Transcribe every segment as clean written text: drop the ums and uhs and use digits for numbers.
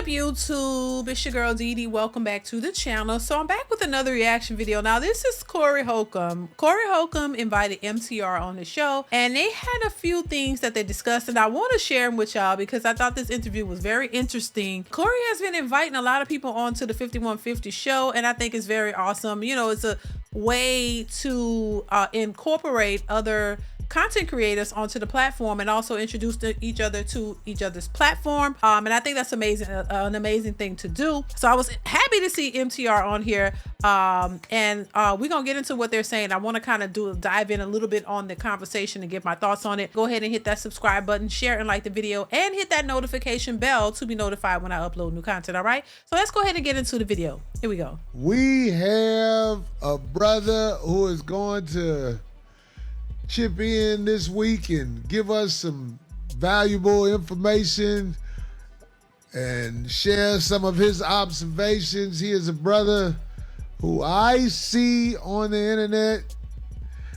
up, YouTube? It's your girl DeeDee. Welcome back to the channel. So I'm back with another reaction video. Now this is Corey Holcomb. Corey Holcomb invited MTR on the show, and they had a few things that they discussed, and I want to share them with y'all because I thought this interview was very interesting. Corey has been inviting a lot of people onto the 5150 show, and I think it's very awesome. You know, it's a way to incorporate other content creators onto the platform and also introduce each other to each other's platform, and I think that's amazing, an amazing thing to do. So I was happy to see MTR on here, and we're gonna get into what they're saying. I want to kind of dive in a little bit on the conversation and give my thoughts on it. Go ahead and hit that subscribe button, share and like the video, and hit that notification bell to be notified when I upload new content. All right, so let's go ahead and get into the video. Here we go. We have a brother who is going to chip in this week and give us some valuable information and share some of his observations. He is a brother who I see on the internet.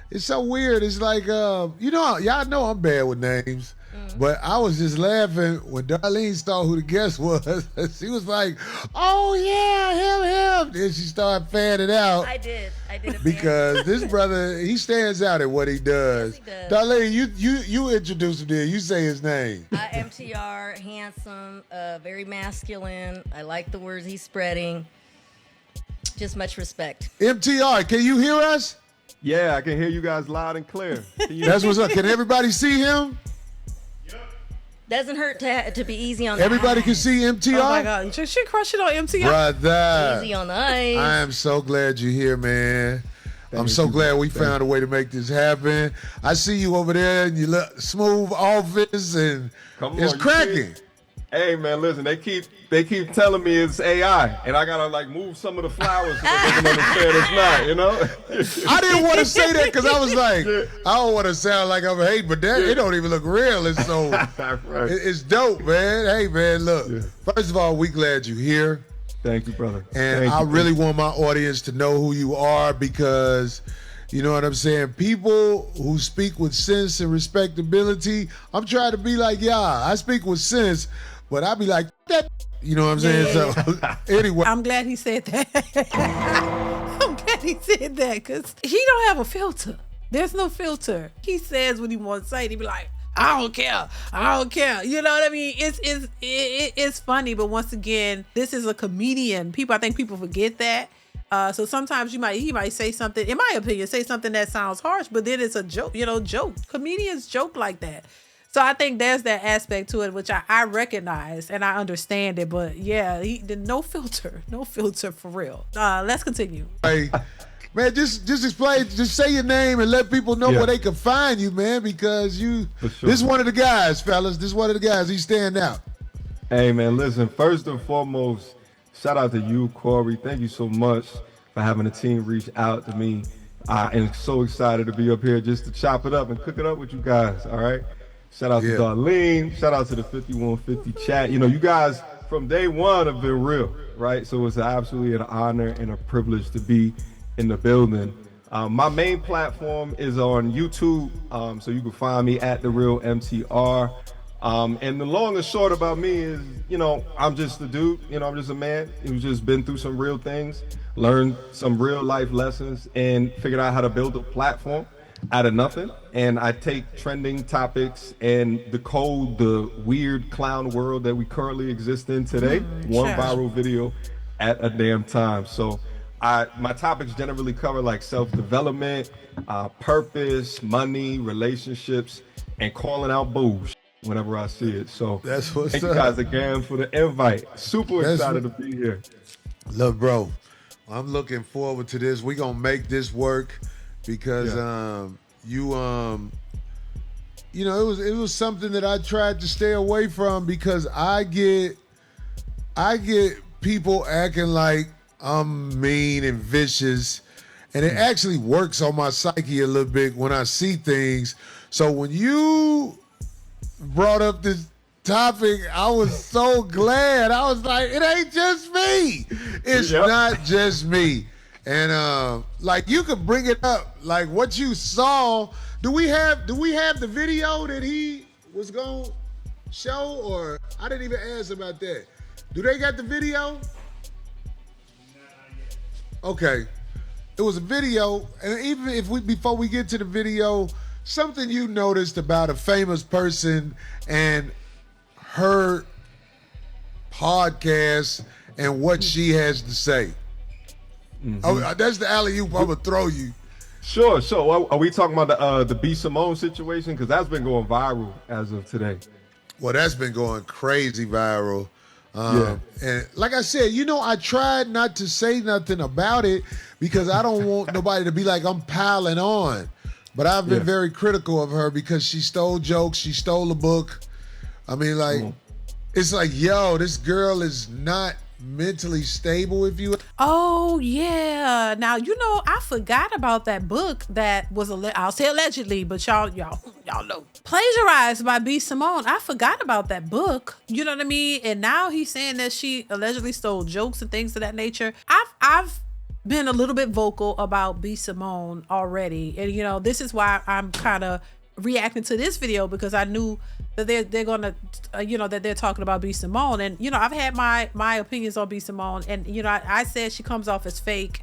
It's so weird. It's like, you know, y'all know I'm bad with names, but I was just laughing when Darlene saw who the guest was. She was like, oh yeah, him. Then she started fanning out. I did because this brother, he stands out at what he does. Yes, he does. Darlene, you introduce him there. You say his name. MTR, handsome, very masculine. I like the words he's spreading. Just much respect. MTR, can you hear us? Yeah, I can hear you guys loud and clear. That's what's up. Can everybody see him? Doesn't hurt to be easy on Everybody the can eyes. see MTR? Oh my God, you should crush it on MTR. Brother. Easy on the eyes. I am so glad you're here, man. I'm so glad we found a way to make this happen. I see you over there and you look smooth office and it's cracking. Hey man, listen, they keep telling me it's AI, and I gotta like move some of the flowers so that they can understand it's not, you know? I didn't want to say that because I was like, I don't want to sound like I'm hating, but that it don't even look real. It's so Right. it's dope, man. Hey man, look. First of all, we glad you're here. Thank you, brother. And I really want my audience to know who you are because, you know what I'm saying? People who speak with sense and respectability, I'm trying to be like, yeah, I speak with sense, but I be like, that, you know what I'm saying? Yeah. So anyway. I'm glad he said that. I'm glad he said that because he don't have a filter. There's no filter. He says what he wants to say. He be like, I don't care. I don't care. You know what I mean? It's funny, but once again, this is a comedian. I think people forget that. So sometimes he might say something, in my opinion, say something that sounds harsh, but then it's a joke, you know, joke. Comedians joke like that. So I think there's that aspect to it, which I recognize and I understand it, but yeah, no filter for real. Let's continue. Hey, man, just explain, just say your name and let people know where they can find you, man, because this is one of the guys, fellas. This is one of the guys. He stand out. Hey man, listen, first and foremost, shout out to you, Corey. Thank you so much for having the team reach out to me. I am so excited to be up here just to chop it up and cook it up with you guys, all right? Shout out to Darlene. Shout out to the 5150 chat. You know, you guys from day one have been real, right? So it's absolutely an honor and a privilege to be in the building. My main platform is on YouTube, so you can find me at The Real MTR. And the long and short about me is, you know, I'm just a dude, you know, I'm just a man who's just been through some real things, learned some real life lessons, and figured out how to build a platform out of nothing. And I take trending topics and decode the weird clown world that we currently exist in today, one viral video at a damn time. So my topics generally cover like self-development, purpose, money, relationships, and calling out bullshit whenever I see it. So that's what's thank up. You guys again for the invite. Super excited to be here. Look, bro, I'm looking forward to this. We're gonna make this work because you know, it was something that I tried to stay away from because I get people acting like I'm mean and vicious, and it actually works on my psyche a little bit when I see things. So when you brought up this topic, I was so glad. I was like, it ain't just me. It's not just me. And like you could bring it up, like what you saw. Do we have the video that he was gonna show, or I didn't even ask about that. Do they got the video? Okay. It was a video, and even if before we get to the video, something you noticed about a famous person and her podcast and what she has to say. Oh, that's the alley-oop I'm gonna throw you. Sure. Are we talking about the B. Simone situation? Because that's been going viral as of today. Well, that's been going crazy viral. Yeah. And like I said, I tried not to say nothing about it because I don't want nobody to be like I'm piling on. But I've been very critical of her because she stole jokes, she stole a book. I mean, like, it's like, yo, this girl is not mentally stable, if you. Oh yeah. Now I forgot about that book that was I'll say allegedly, but y'all know, plagiarized by B. Simone. I forgot about that book. You know what I mean? And now he's saying that she allegedly stole jokes and things of that nature. I've been a little bit vocal about B. Simone already, and this is why I'm kind of reacting to this video, because I knew that they're gonna that they're talking about B. Simone, and I've had my opinions on B. Simone, and I said she comes off as fake.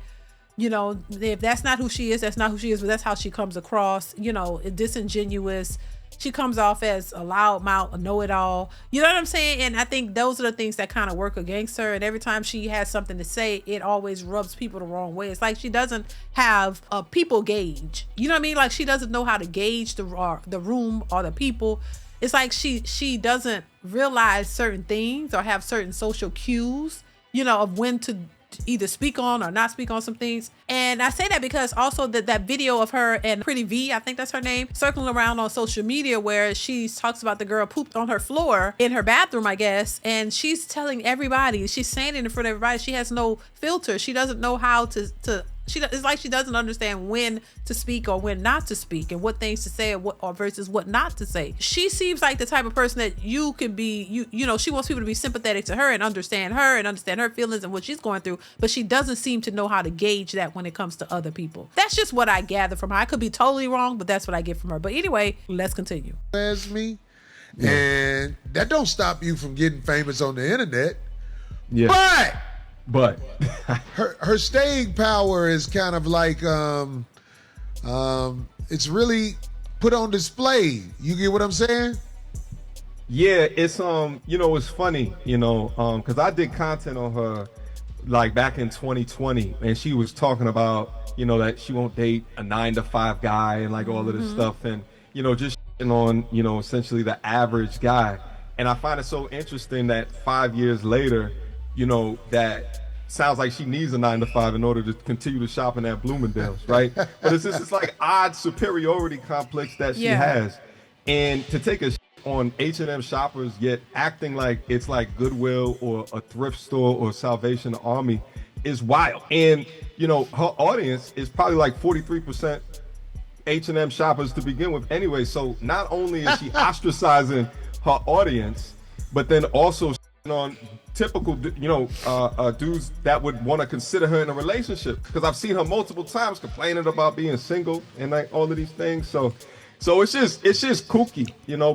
If that's not who she is, that's not who she is, but that's how she comes across. Disingenuous. She comes off as a loudmouth, a know-it-all. You know what I'm saying? And I think those are the things that kind of work against her. And every time she has something to say, it always rubs people the wrong way. It's like she doesn't have a people gauge. You know what I mean? Like she doesn't know how to gauge the room or the people. It's like she doesn't realize certain things or have certain social cues, of when to either speak on or not speak on some things. And I say that because also that video of her and Pretty V, I think that's her name, circling around on social media where she talks about the girl pooped on her floor in her bathroom, I guess. And she's telling everybody, she's saying it in front of everybody. She has no filter. She doesn't know how to it's like she doesn't understand when to speak or when not to speak, and what things to say or versus what not to say. She seems like the type of person that you can be, she wants people to be sympathetic to her and understand her feelings and what she's going through, but she doesn't seem to know how to gauge that when it comes to other people. That's just what I gather from her. I could be totally wrong, but that's what I get from her. But anyway, let's continue. As me, and that don't stop you from getting famous on the internet. Yeah. But her staying power is kind of like it's really put on display. You get what I'm saying? Yeah, it's it's funny, because I did content on her like back in 2020, and she was talking about that she won't date a 9-to-5 guy and like all of this stuff, and just on essentially the average guy. And I find it so interesting that 5 years later, that sounds like she needs a 9-to-5 in order to continue to shop in at Bloomingdale's, right? But it's this like odd superiority complex that she has, and to take a on H&M shoppers yet acting like it's like Goodwill or a thrift store or Salvation Army is wild. And her audience is probably like 43% H&M shoppers to begin with anyway. So not only is she ostracizing her audience, but then also on typical dudes that would want to consider her in a relationship, because I've seen her multiple times complaining about being single and like all of these things. So it's just kooky,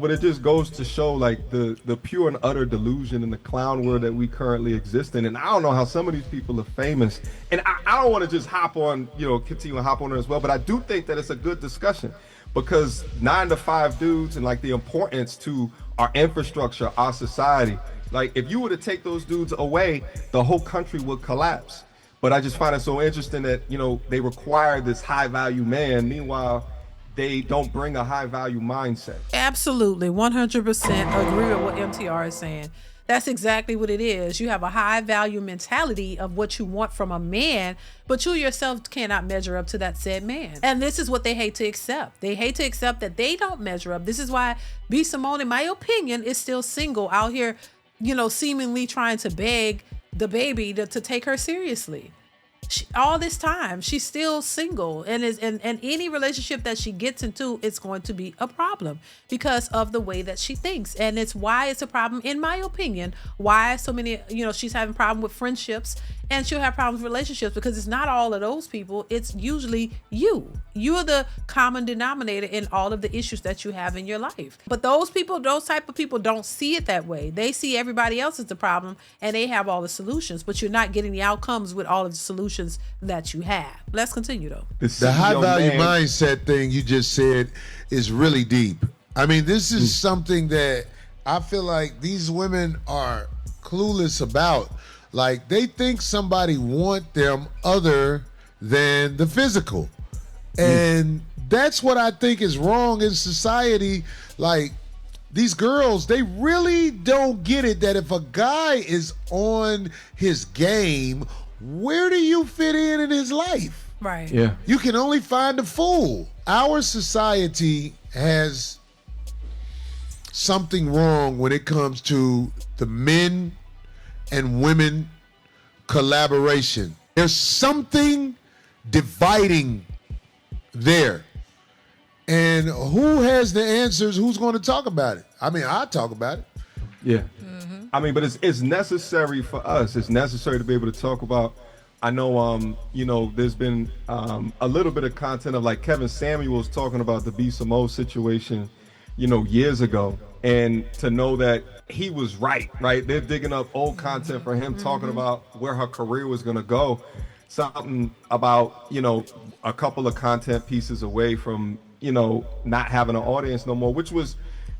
but it just goes to show like the pure and utter delusion and the clown world that we currently exist in. And I don't know how some of these people are famous, and I don't want to just hop on, continue to hop on her as well, but I do think that it's a good discussion, because 9-to-5 dudes and like the importance to our infrastructure, our society. Like if you were to take those dudes away, the whole country would collapse. But I just find it so interesting that, they require this high value man. Meanwhile, they don't bring a high value mindset. Absolutely. 100% agree with what MTR is saying. That's exactly what it is. You have a high value mentality of what you want from a man, but you yourself cannot measure up to that said man. And this is what they hate to accept. They hate to accept that they don't measure up. This is why B. Simone, in my opinion, is still single out here, seemingly trying to beg the baby to take her seriously. All this time, she's still single, and any relationship that she gets into is going to be a problem because of the way that she thinks. And it's why it's a problem, in my opinion, why so many, she's having problem with friendships and she'll have problems with relationships because it's not all of those people. It's usually you. You're the common denominator in all of the issues that you have in your life. But those type of people don't see it that way. They see everybody else as the problem and they have all the solutions, but you're not getting the outcomes with all of the solutions that you have. Let's continue though. The high value mindset thing you just said is really deep. I mean, this is something that I feel like these women are clueless about. Like, they think somebody want them other than the physical. And that's what I think is wrong in society. Like, these girls, they really don't get it that if a guy is on his game, where do you fit in his life? Right. Yeah. You can only find a fool. Our society has something wrong when it comes to the men and women collaboration. There's something dividing there. And who has the answers? Who's going to talk about it? I mean, I talk about it. Yeah. I mean, but it's necessary for us. It's necessary to be able to talk about. I know, there's been a little bit of content of like Kevin Samuels talking about the B. Simone situation, years ago. And to know that he was right? They're digging up old content for him talking about where her career was going to go. Something about, a couple of content pieces away from, not having an audience no more, which was,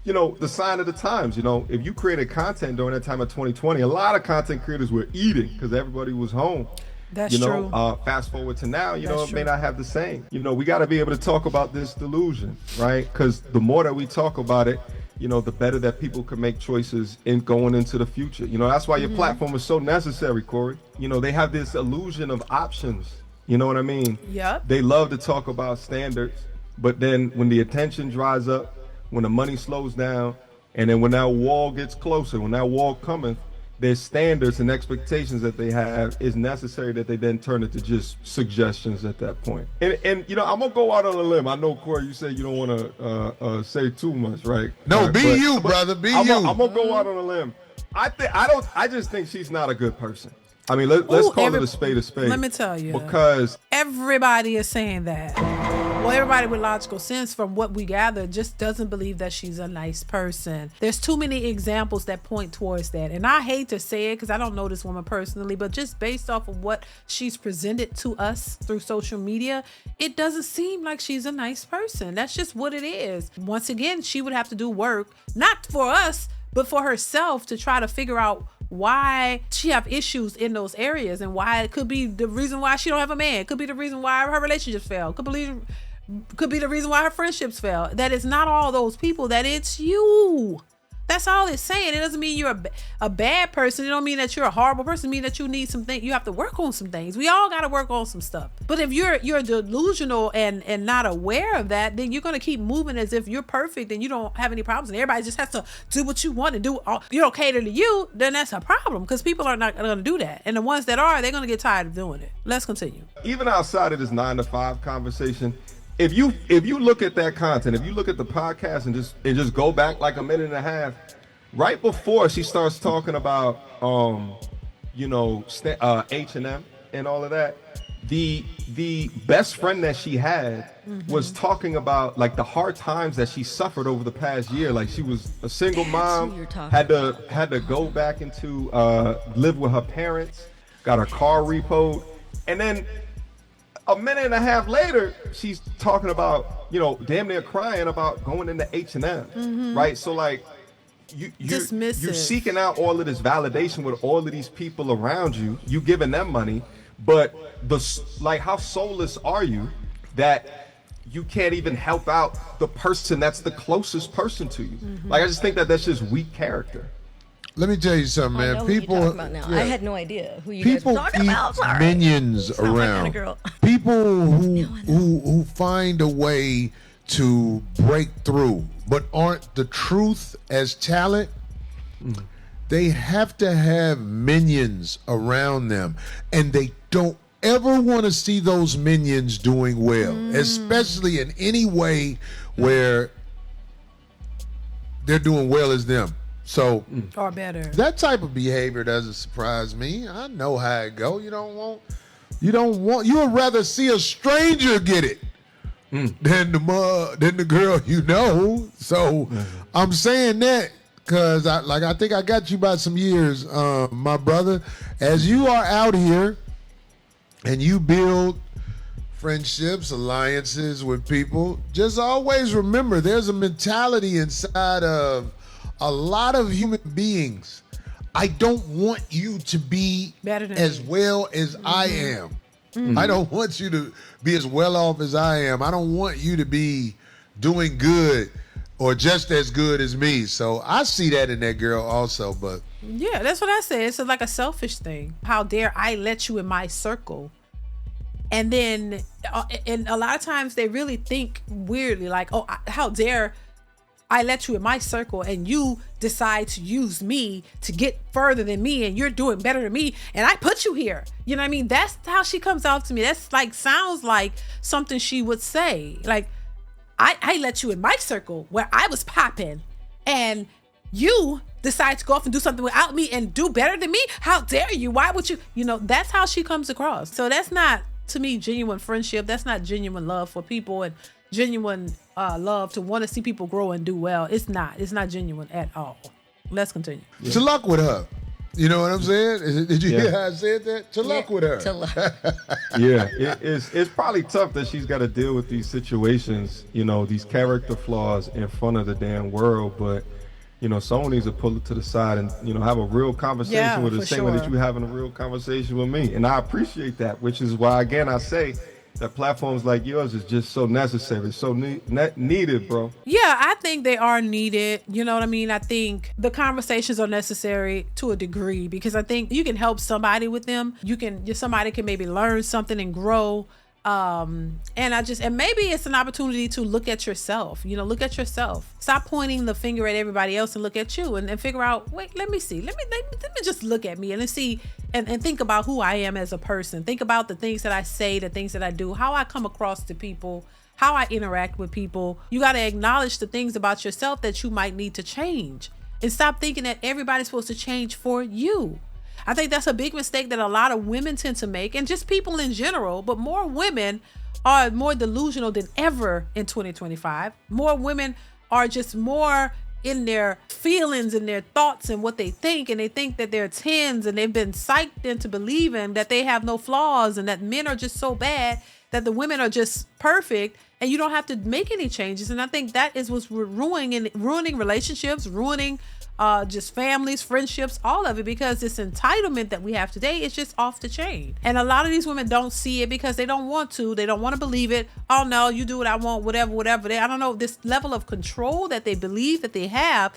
the sign of the times. If you created content during that time of 2020, a lot of content creators were eating because everybody was home. That's true. Fast forward to now, it That's may true. not have the same. We got to be able to talk about this delusion, right? Because the more that we talk about it, the better that people can make choices in going into the future. That's why your platform is so necessary, Corey. They have this illusion of options. You know what I mean? Yep. They love to talk about standards, but then when the attention dries up, when the money slows down, and then when that wall gets closer, when that wall cometh, their standards and expectations that they have is necessary that they then turn it to just suggestions at that point. And I'm gonna go out on a limb. I know, Corey, you said you don't want to say too much, right? No, Right, be but- you, but brother. Be I'm you. gonna go out on a limb. I just think she's not a good person. I mean, let's Ooh, call it a spade a spade. Let me tell you. Because Everybody is saying that. Well, everybody with logical sense, from what we gather, just doesn't believe that she's a nice person. There's too many examples that point towards that. And I hate to say it because I don't know this woman personally, but just based off of what she's presented to us through social media, it doesn't seem like she's a nice person. That's just what it is. Once again, she would have to do work, not for us, but for herself, to try to figure out why she have issues in those areas and why it could be the reason why she don't have a man. It could be the reason why her relationships fail. Could be the reason why her friendships fail. That it's not all those people, that it's you. That's all it's saying. It doesn't mean you're a bad person. It don't mean that you're a horrible person. It mean that you need some things. You have to work on some things. We all got to work on some stuff. But if you're delusional and not aware of that, then you're going to keep moving as if you're perfect and you don't have any problems and everybody just has to do what you want to do. You don't cater to you, then that's a problem because people are not going to do that. And the ones that are, they're going to get tired of doing it. Let's continue. even outside of this 9 to 5 conversation, if you look at that content, if you look at the podcast and just go back like a minute and a half, right before she starts talking about H&M and all of that, the best friend that she had was talking about like the hard times that she suffered over the past year. Like she was a single mom, had to go back into live with her parents, got her car repoed, and then a minute and a half later, she's talking about, damn near crying about going into H&M, right? So like, you're seeking out all of this validation with all of these people around you. You giving them money, but how soulless are you that you can't even help out the person that's the closest person to you? Like, I just think that's just weak character. Let me tell you something, man. People, about now. yeah. I had no idea who you guys were People talking keep about. Sorry. minions It's not my around. kind of girl. People who find a way to break through, but aren't the truth as talent. They have to have minions around them, and they don't ever want to see those minions doing well, especially in any way where they're doing well as them. So Or better. that type of behavior doesn't surprise me. I know how it go. You would rather see a stranger get it than the girl you know. So I'm saying that because I think I got you by some years, my brother. As you are out here and you build friendships, alliances with people, just always remember there's a mentality inside of a lot of human beings. I don't want you to be as well as I am. I don't want you to be as well off as I am. I don't want you to be doing good or just as good as me. So I see that in that girl also. But yeah, that's what I said. It's like a selfish thing. How dare I let you in my circle? And then, and a lot of times they really think weirdly, like, oh, how dare I let you in my circle and you decide to use me to get further than me and you're doing better than me and I put you here. You know what I mean? That's how she comes off to me. That's like, sounds like something she would say. Like, I let you in my circle where I was popping and you decide to go off and do something without me and do better than me. How dare you? Why would you? You know, that's how she comes across. So that's not, to me, genuine friendship. That's not genuine love for people and genuine love to want to see people grow and do well. It's not genuine at all. Let's continue. Yeah. To luck with her. You know what I'm saying? Did you hear how I said that? To luck with her. To luck. Yeah, it's probably tough that she's got to deal with these situations, you know, these character flaws in front of the damn world. But, you know, someone needs to pull it to the side and, you know, have a real conversation with her, the same way that you're having a real conversation with me. And I appreciate that, which is why, again, I say that platforms like yours is just so necessary, so needed, bro. Yeah, I think they are needed. You know what I mean? I think the conversations are necessary to a degree because I think you can help somebody with them. Somebody can maybe learn something and grow. And maybe it's an opportunity to look at yourself. You know, look at yourself. Stop pointing the finger at everybody else and look at you and figure out, wait, let me see. Let me just look at me and see and think about who I am as a person. Think about the things that I say, the things that I do, how I come across to people, how I interact with people. You got to acknowledge the things about yourself that you might need to change and stop thinking that everybody's supposed to change for you. I think that's a big mistake that a lot of women tend to make, and just people in general, but more women are more delusional than ever in 2025. More women are just more in their feelings and their thoughts and what they think, and they think that they're 10s and they've been psyched into believing that they have no flaws and that men are just so bad that the women are just perfect and you don't have to make any changes. And I think that is what's ruining relationships, ruining just families, friendships, all of it, because this entitlement that we have today is just off the chain. And a lot of these women don't see it because they don't want to. They don't want to believe it. Oh no, you do what I want, whatever. I don't know, this level of control that they believe that they have.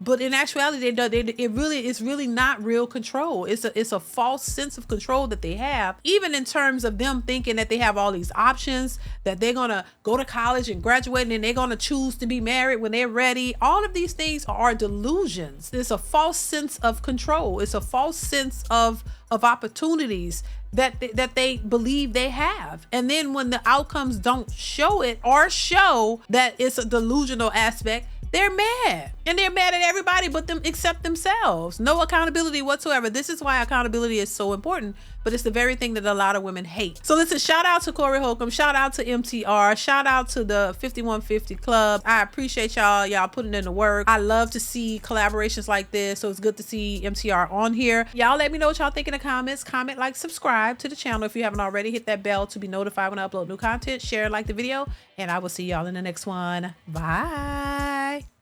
But in actuality, it's really not real control. It's a false sense of control that they have, even in terms of them thinking that they have all these options, that they're going to go to college and graduate and then they're going to choose to be married when they're ready. All of these things are delusions. It's a false sense of control. It's a false sense of opportunities that they believe they have. And then when the outcomes don't show it or show that it's a delusional aspect, they're mad. And they're mad at everybody but them except themselves. No accountability whatsoever. This is why accountability is so important, but it's the very thing that a lot of women hate. So listen, shout out to Corey Holcomb, shout out to MTR, shout out to the 5150 Club. I appreciate y'all putting in the work. I love to see collaborations like this, so it's good to see MTR on here. Y'all let me know what y'all think in the comments. Comment, like, subscribe to the channel if you haven't already. Hit that bell to be notified when I upload new content. Share and like the video, and I will see y'all in the next one. Bye.